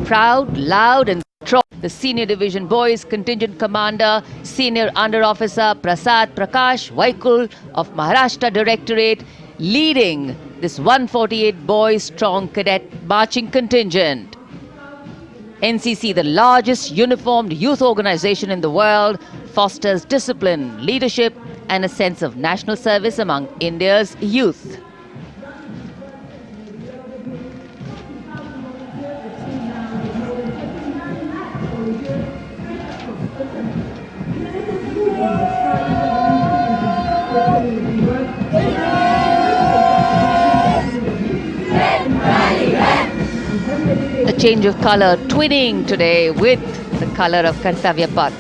proud, loud and strong. The Senior Division Boys Contingent Commander, Senior Under Officer Prasad Prakash Vaikul of Maharashtra Directorate, leading this 148 boys strong cadet marching contingent. NCC, the largest uniformed youth organization in the world, fosters discipline, leadership and a sense of national service among India's youth. A change of color twinning today with the color of Kartavya Path.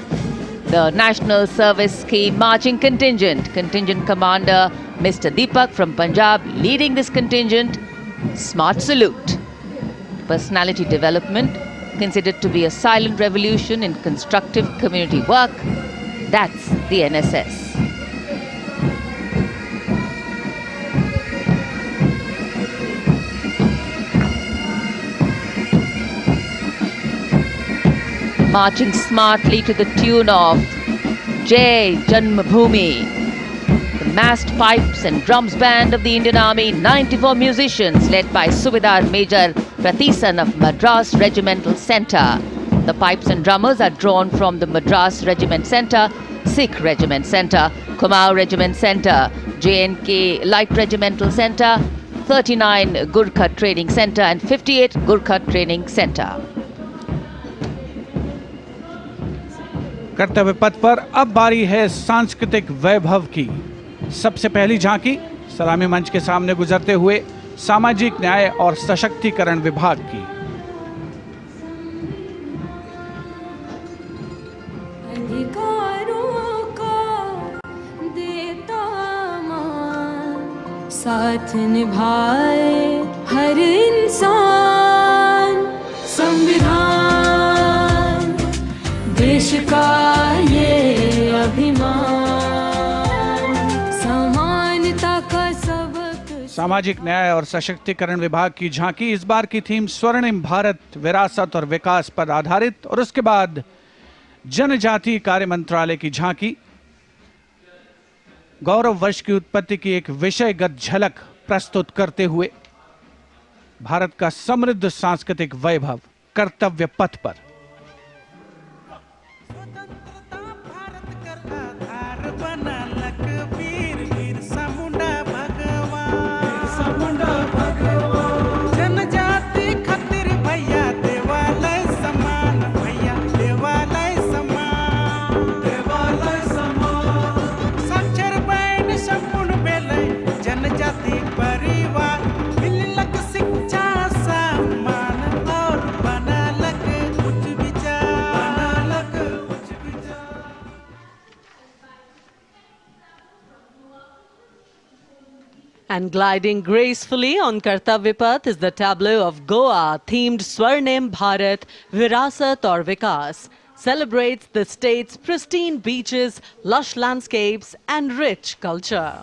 The National Service Scheme Marching Contingent, Contingent Commander Mr. Deepak from Punjab leading this contingent. Smart salute. Personality development considered to be a silent revolution in constructive community work. That's the NSS. Marching smartly to the tune of Jai Janmabhoomi. The massed pipes and drums band of the Indian Army, 94 musicians led by Subedar Major Prathisan of Madras Regimental Centre. The pipes and drummers are drawn from the Madras Regiment Centre, Sikh Regiment Centre, Kumaon Regiment Centre, JNK Light Regimental Centre, 39 Gurkha Training Centre and 58 Gurkha Training Centre. कर्तव्य पथ पर अब बारी है सांस्कृतिक वैभव की। सबसे पहली झांकी सलामी मंच के सामने गुजरते हुए सामाजिक न्याय और सशक्तिकरण विभाग की। अधिकारों का देता मान, साथ निभाए हर इंसान। संविधान देश का ये अभिमान, समानता का सबक। सामाजिक न्याय और सशक्तिकरण विभाग की झांकी इस बार की थीम स्वर्णिम भारत, विरासत और विकास पर आधारित, और उसके बाद जनजातीय कार्य मंत्रालय की झांकी गौरव वर्ष की उत्पत्ति की एक विषयगत झलक प्रस्तुत करते हुए भारत का समृद्ध सांस्कृतिक वैभव कर्तव्य पथ पर। And gliding gracefully on Kartavya Path is the tableau of Goa themed Swarnim Bharat, Virasat aur Vikas. Celebrates the state's pristine beaches, lush landscapes and rich culture.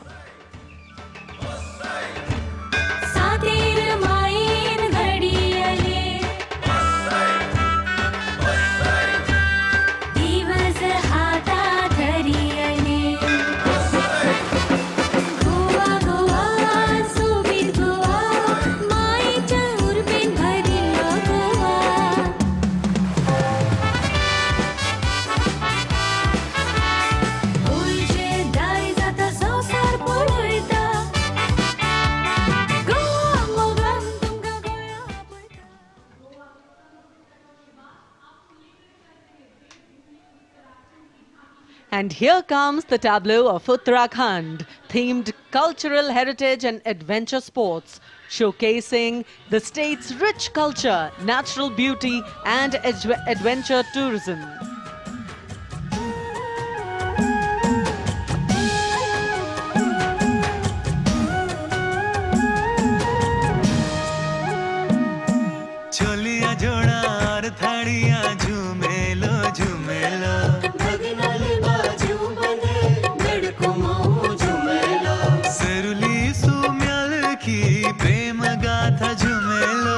And here comes the tableau of Uttarakhand, themed cultural heritage and adventure sports, showcasing the state's rich culture, natural beauty and adventure tourism. चोलिया जोड़ा और थाड़िया झूमेलो झूमेलो सरुली सुम्याल की प्रेम गाथा झूमेलो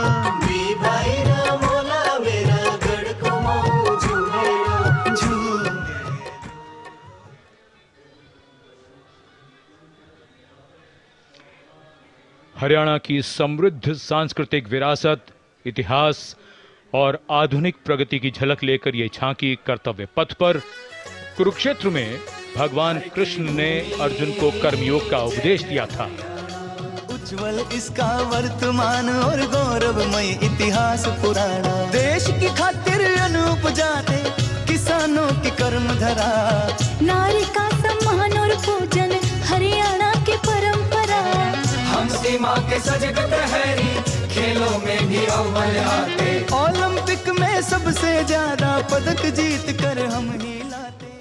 हरियाणा की समृद्ध सांस्कृतिक विरासत, इतिहास और आधुनिक प्रगति की झलक लेकर ये झांकी कर्तव्य पथ पर कुरुक्षेत्र में भगवान कृष्ण ने अर्जुन को कर्मयोग का उपदेश दिया था। उज्जवल इसका वर्तमान और गौरवमय इतिहास पुराना, देश की खातिर अनूप जाते किसानों की कर्म धरा, नारी का सम्मान और पूजन हरियाणा की परंपरा। हम सीमा के सजग प्रहरी, खेलों में भी अव्वल आते, ओलंपिक में सबसे ज्यादा पदक जीत कर हम ही लाते।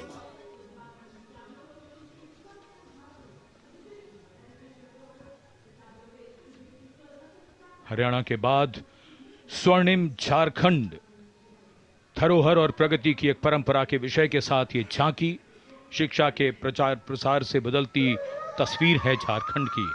हरियाणा के बाद स्वर्णिम झारखंड, धरोहर और प्रगति की एक परंपरा के विषय के साथ ये झांकी शिक्षा के प्रचार प्रसार से बदलती तस्वीर है झारखंड की।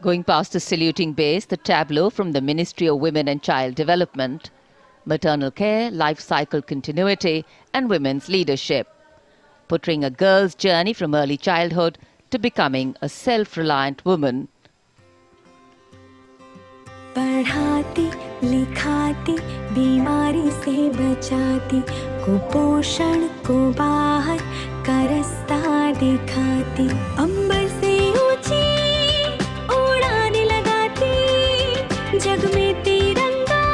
Going past the saluting base, the tableau from the Ministry of Women and Child Development, maternal care, life cycle continuity and women's leadership, portraying a girl's journey from early childhood to becoming a self-reliant woman. पढ़ाती लिखाती बीमारी से बचाती, कुपोषण को बाहर का रास्ता दिखाती, अंबर से ऊंची उड़ान लगाती, जग में तिरंगा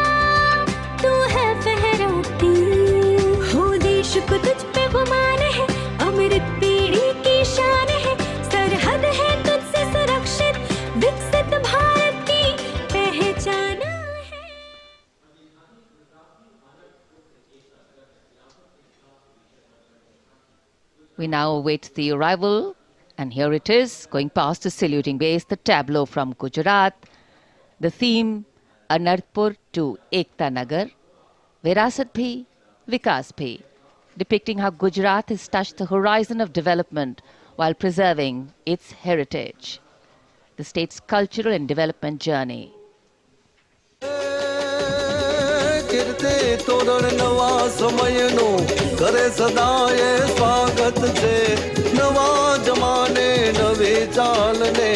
तू है फहराती, हो देश को तुझ पे गुमान है, अमृत पीढ़ी की शान है, सरहद है तुझसे सुरक्षित, विकसित भारत की पहचान है। We now await the arrival, and here it is, going past the saluting base, the tableau from Gujarat, the theme Anarpur to Ekta Nagar, Virasat Bhi, Vikas Bhi, depicting how Gujarat has touched the horizon of development while preserving its heritage, the state's cultural and development journey. कीर्ति तोरण नवा समयनो करे सदाए स्वागत छे, नवा जमाने नवी चालने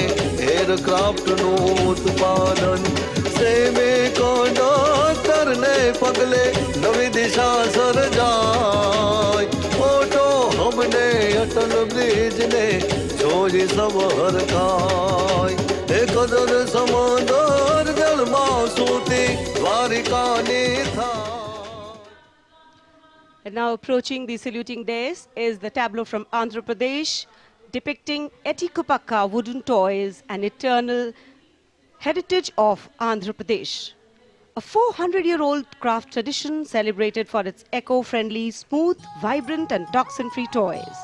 aircraft no उत्पादन सेमे conductor ने पगले नवी दिशा सर्जाय, ओटो हमने अटल ब्रिज ने जोई सब हरकाय, कदर समंदर जल मासूती द्वारिका ने था। And now approaching the saluting dais is the tableau from Andhra Pradesh, depicting Etikopakka wooden toys, an eternal heritage of Andhra Pradesh. A 400-year-old craft tradition celebrated for its eco-friendly, smooth, vibrant and toxin-free toys.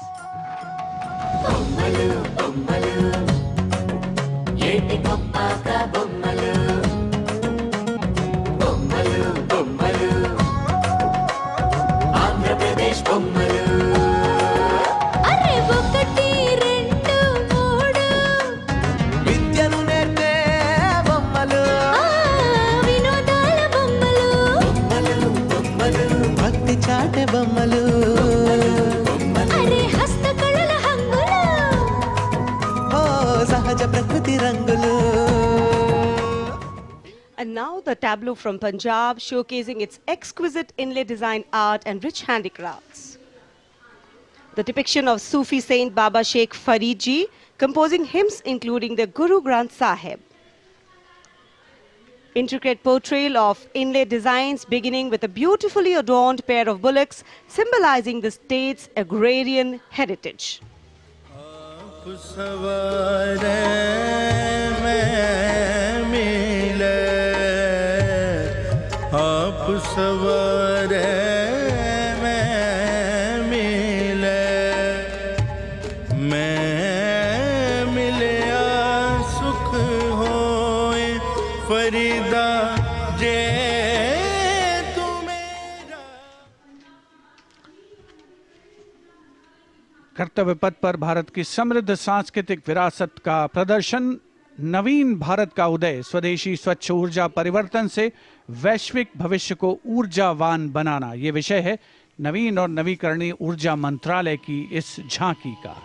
అరే ఒకటి రెండు మూడు విద్యను నేర్పే బొమ్మలు, వినోదాల బొమ్మలు, భక్తి చాటే బొమ్మలు, అరే హస్తకళల హంగులు, ఓ సహజ ప్రకృతి రంగులు. And now the tableau from Punjab, showcasing its exquisite inlay design art and rich handicrafts. The depiction of Sufi saint Baba Sheikh Farid Ji composing hymns including the Guru Granth Sahib. Intricate portrayal of inlay designs beginning with a beautifully adorned pair of bullocks symbolizing the state's agrarian heritage. आप सवारे में कर्तव्य पथ पर भारत की समृद्ध सांस्कृतिक विरासत का प्रदर्शन, नवीन भारत का उदय, स्वदेशी स्वच्छ ऊर्जा परिवर्तन से वैश्विक भविष्य को ऊर्जावान बनाना, ये विषय है नवीन और नवीकरणीय ऊर्जा मंत्रालय की इस झांकी का।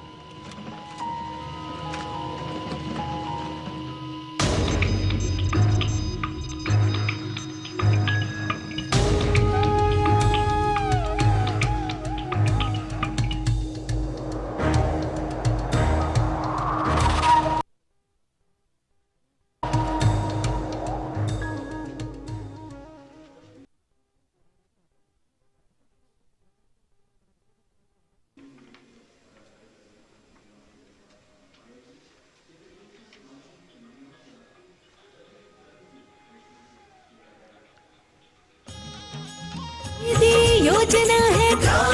योजना है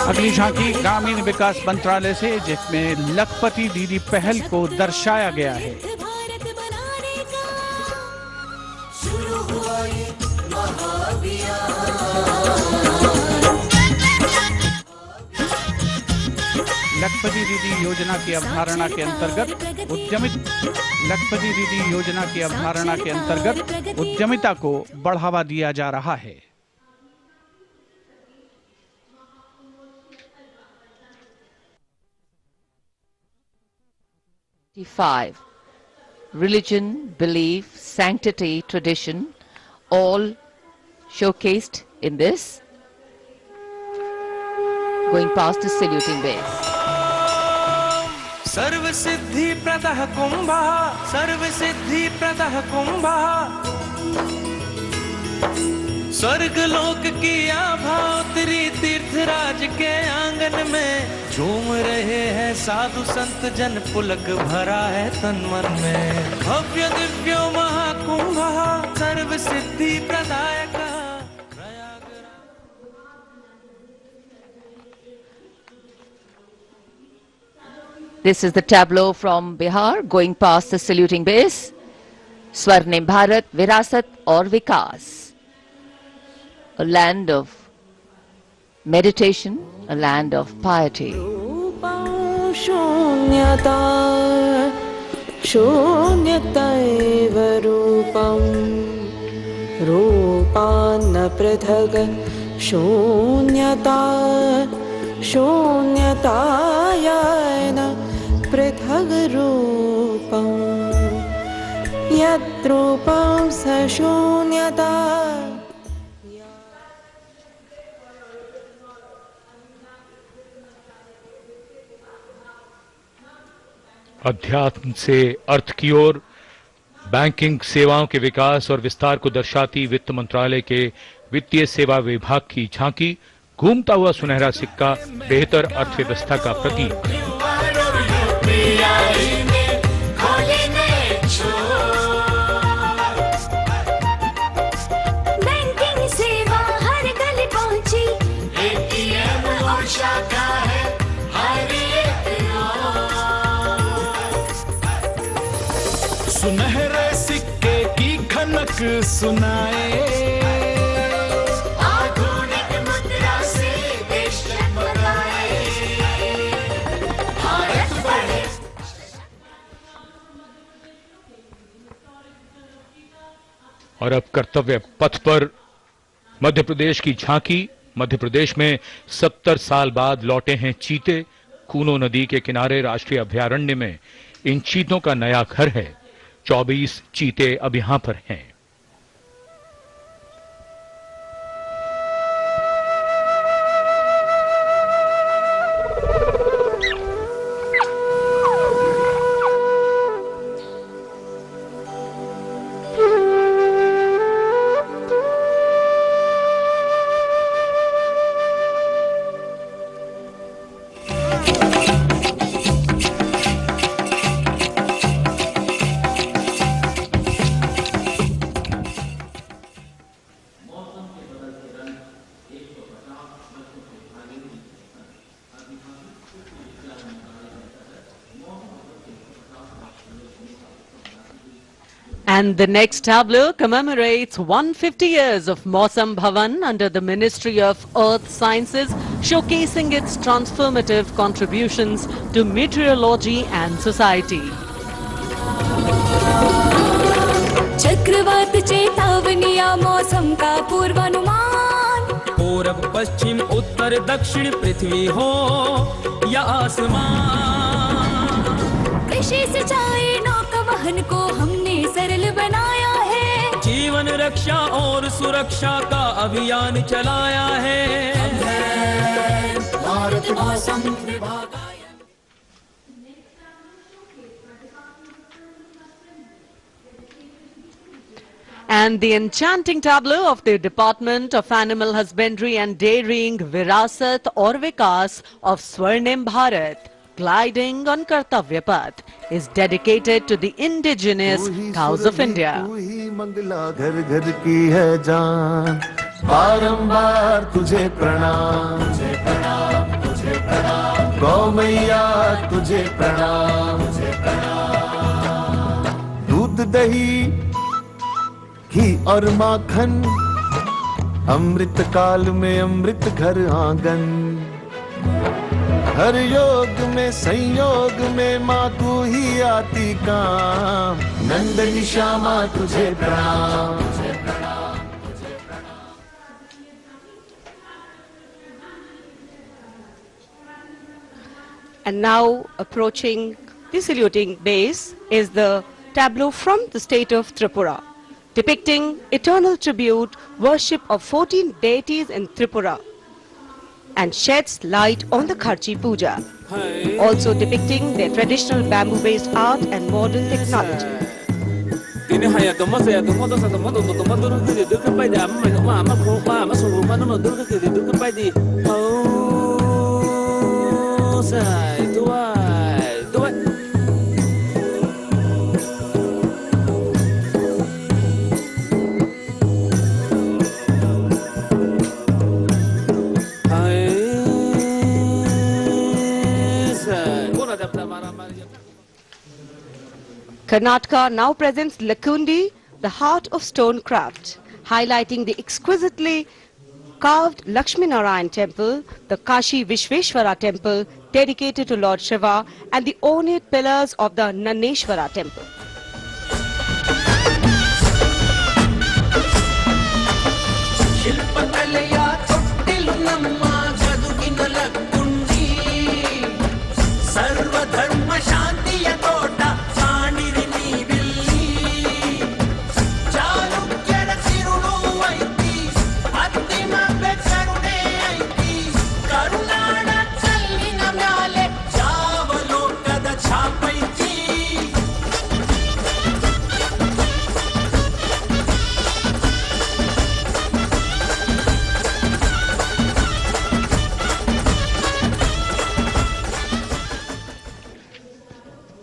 अगली झांकी ग्रामीण विकास मंत्रालय से, जिसमें लखपति दीदी पहल को दर्शाया गया है। भारत बनाने का शुरू हुआ ये महाअभियान। लखपति दीदी योजना की अवधारणा के अंतर्गत उद्यमिता को बढ़ावा दिया जा रहा है। Religion, belief, sanctity, tradition, all showcased in this. Going past the saluting base. सर्व सिद्धि प्रदः कुंभः, सर्व सिद्धि प्रदः कुंभः, स्वर्ग लोक की आभा उतरी तीर्थराज के आंगन में, झूम रहे हैं साधु संत जन, पुलक भरा है तन मन में। भव्य दिव्यो महाकुंभः, सर्व सिद्धि प्रदायकः। This is the tableau from Bihar going past the saluting base. Swarnim Bharat, Virasat aur Vikas. A land of meditation, a land of piety. शून्यता शून्यतैव रूपं रूपान्न पृथग् शून्यता शून्यतायन पृथग् रूपं यद्रूपं स शून्यता। अध्यात्म से अर्थ की ओर, बैंकिंग सेवाओं के विकास और विस्तार को दर्शाती वित्त मंत्रालय के वित्तीय सेवा विभाग की झांकी, घूमता हुआ सुनहरा सिक्का, बेहतर अर्थव्यवस्था का प्रतीक। बैंकिंग सेवा हर गली पहुंची, एटीएम और शाखा है हर एक ओर। सुनहरे सिक्के की खनक सुनाए, आधुनिक मुद्रा से देश जगमगाए, भारत बढ़े। और अब कर्तव्य पथ पर मध्य प्रदेश की झांकी। मध्य प्रदेश में 70 साल बाद लौटे हैं चीते। कूनो नदी के किनारे राष्ट्रीय अभयारण्य में इन चीतों का नया घर है। 24 चीते अब यहां पर हैं। And the next tableau commemorates 150 years of Mausam Bhavan under the Ministry of Earth Sciences, showcasing its transformative contributions to meteorology and society. चक्रवात चेतावनिया मौसम का पूर्वानुमान, पूरब पश्चिम उत्तर दक्षिण पृथ्वी हो या आसमान, कृषि सिंचाई नौका वहन को हमने सरल बनाया है, जीवन रक्षा और सुरक्षा का अभियान चलाया है। भारत मौसम विभाग। And the enchanting tableau of the Department of Animal Husbandry and Dairying Virasat aur Vikas of Swarnim Bharat, gliding on Kartavya Path, is dedicated to the indigenous cows of India. तू ही मंगला घर घर की है जान, बारंबार तुझे प्रणाम, तुझे प्रणाम, तुझे प्रणाम, गौ मैया तुझे प्रणाम, तुझे प्रणाम। दूध दही घी और माखन, अमृत काल में अमृत घर आंगन, हर योग में संयोग में माँ तू ही आती काम, नंदनी श्यामा तुझे प्रणाम, तुझे प्रणाम, तुझे प्रणाम। And now approaching the saluting base is the tableau from the state of Tripura, depicting eternal tribute worship of 14 deities in Tripura and sheds light on the Kharchi Puja, also depicting their traditional bamboo-based art and modern technology. Karnataka now presents Lakundi, the heart of stone craft, highlighting the exquisitely carved Lakshmi Narayan temple, the Kashi Vishveshwara temple dedicated to Lord Shiva, and the ornate pillars of the Naneshwara temple.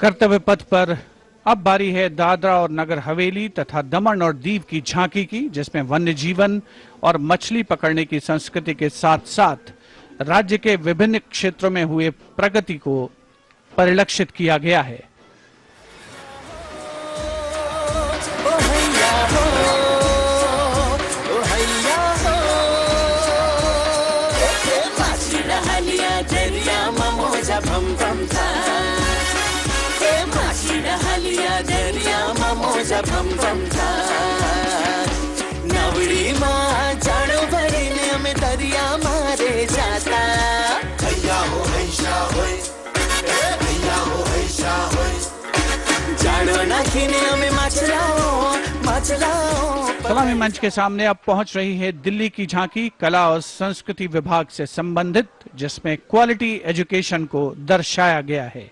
कर्तव्य पथ पर अब बारी है दादरा और नगर हवेली तथा दमन और दीव की झांकी की, जिसमें वन्य जीवन और मछली पकड़ने की संस्कृति के साथ साथ राज्य के विभिन्न क्षेत्रों में हुए प्रगति को परिलक्षित किया गया है। नवड़ी माँ जाड़ो भरी में दरिया मारे जाता, भैया हो ऐसा होए, भैया हो ऐसा होए, जाड़ो ना खीने में मचलाओ मचलाओ। सलामी मंच के सामने अब पहुंच रही है दिल्ली की झांकी कला और संस्कृति विभाग से संबंधित, जिसमें क्वालिटी एजुकेशन को दर्शाया गया है।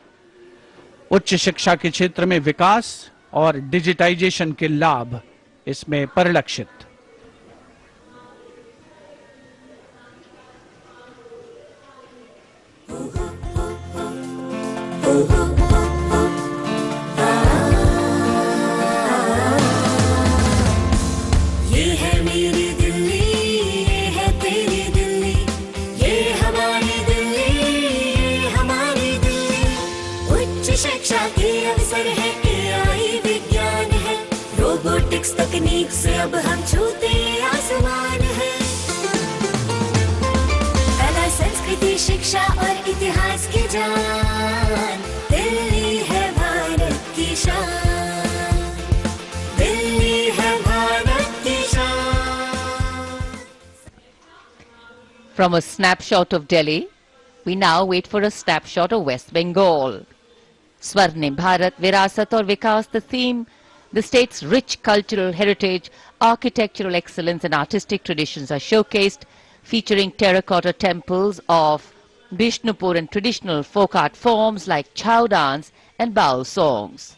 उच्च शिक्षा के क्षेत्र में विकास और डिजिटाइजेशन के लाभ इसमें परिलक्षित। ये है मेरी दिल्ली, ये है तेरी दिल्ली, ये हमारी दिल्ली, ये हमारी दिल्ली। उच्च शिक्षा के अवसर है, AI विज्ञान है, रोबोटिक्स तकनीक से अब हम छूते आसमान है। कला संस्कृति उच्च शिक्षा और इतिहास की जान, दिल्ली है भारत की शान, दिल्ली है भारत की शान। From a snapshot of Delhi, we now wait for a snapshot of West Bengal. Swarnim Bharat, Virasat aur Vikas, the theme, the state's rich cultural heritage, architectural excellence and artistic traditions are showcased, featuring terracotta temples of Bishnupur and traditional folk art forms like chow dance and baul songs.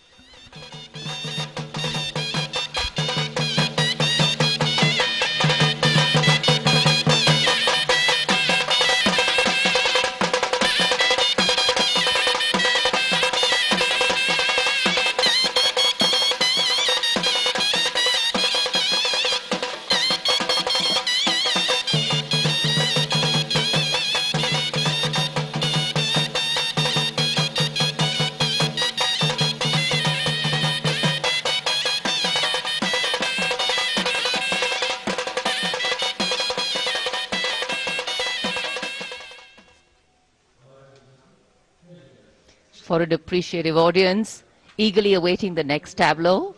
For an appreciative audience, eagerly awaiting the next tableau,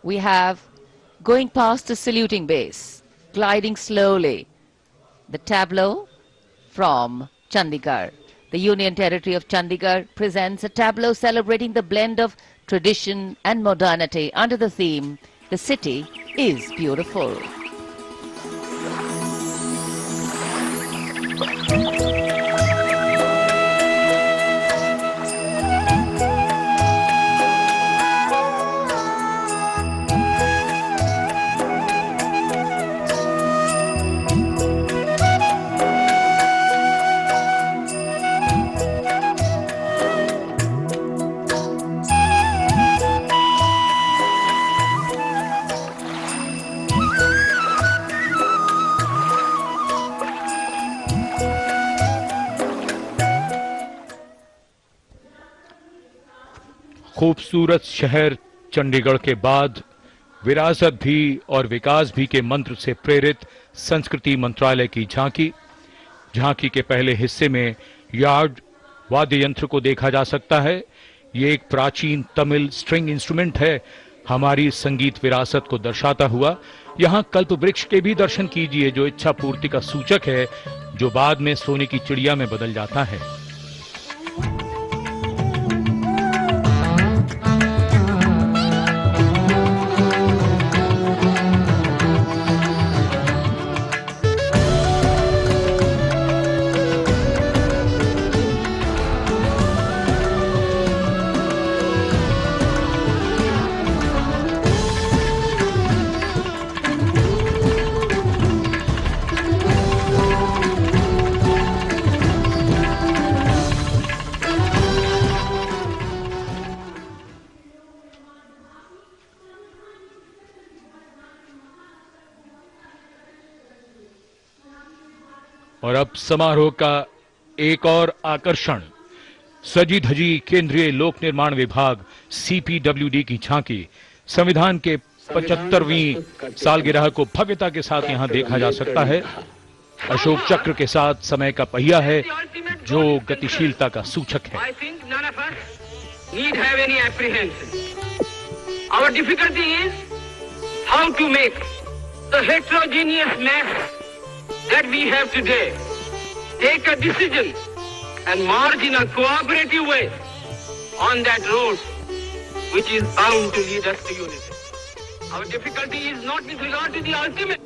we have, going past the saluting base, gliding slowly, the tableau from Chandigarh. The Union Territory of Chandigarh presents a tableau celebrating the blend of tradition and modernity under the theme, "The City is Beautiful." खूबसूरत शहर चंडीगढ़ के बाद विरासत भी और विकास भी के मंत्र से प्रेरित संस्कृति मंत्रालय की झांकी के पहले हिस्से में यार्ड वाद्य यंत्र को देखा जा सकता है। ये एक प्राचीन तमिल स्ट्रिंग इंस्ट्रूमेंट है, हमारी संगीत विरासत को दर्शाता हुआ। यहाँ कल्प वृक्ष के भी दर्शन कीजिए, जो इच्छा पूर्ति का सूचक है, जो बाद में सोने की चिड़िया में बदल जाता है। और अब समारोह का एक और आकर्षण, सजी धजी केंद्रीय लोक निर्माण विभाग CPWD की झांकी। संविधान के 75वीं सालगिरह को भव्यता के साथ यहां देखा जा सकता है। अशोक चक्र के साथ समय का पहिया है, जो गतिशीलता का सूचक है। Our difficulty is how to make the heterogeneous mass that we have today take a decision and march in a cooperative way on that road which is bound to lead us to unity. Our difficulty is not with regard to the ultimate.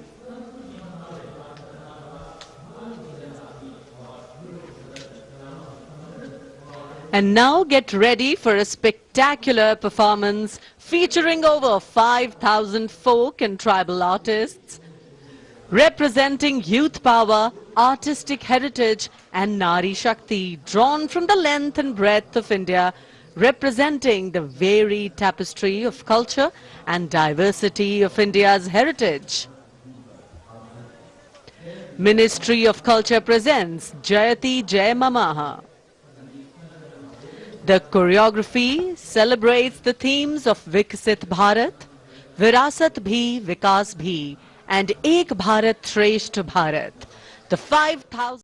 And now get ready for a spectacular performance featuring over 5,000 folk and tribal artists, representing youth power, artistic heritage and Nari Shakti, drawn from the length and breadth of India, representing the varied tapestry of culture and diversity of India's heritage. Ministry of Culture presents Jayati Jai Mamaha. The choreography celebrates the themes of Viksit Bharat, Virasat Bhi, Vikas Bhi, and Ek Bharat Shreshtha Bharat. The 5,000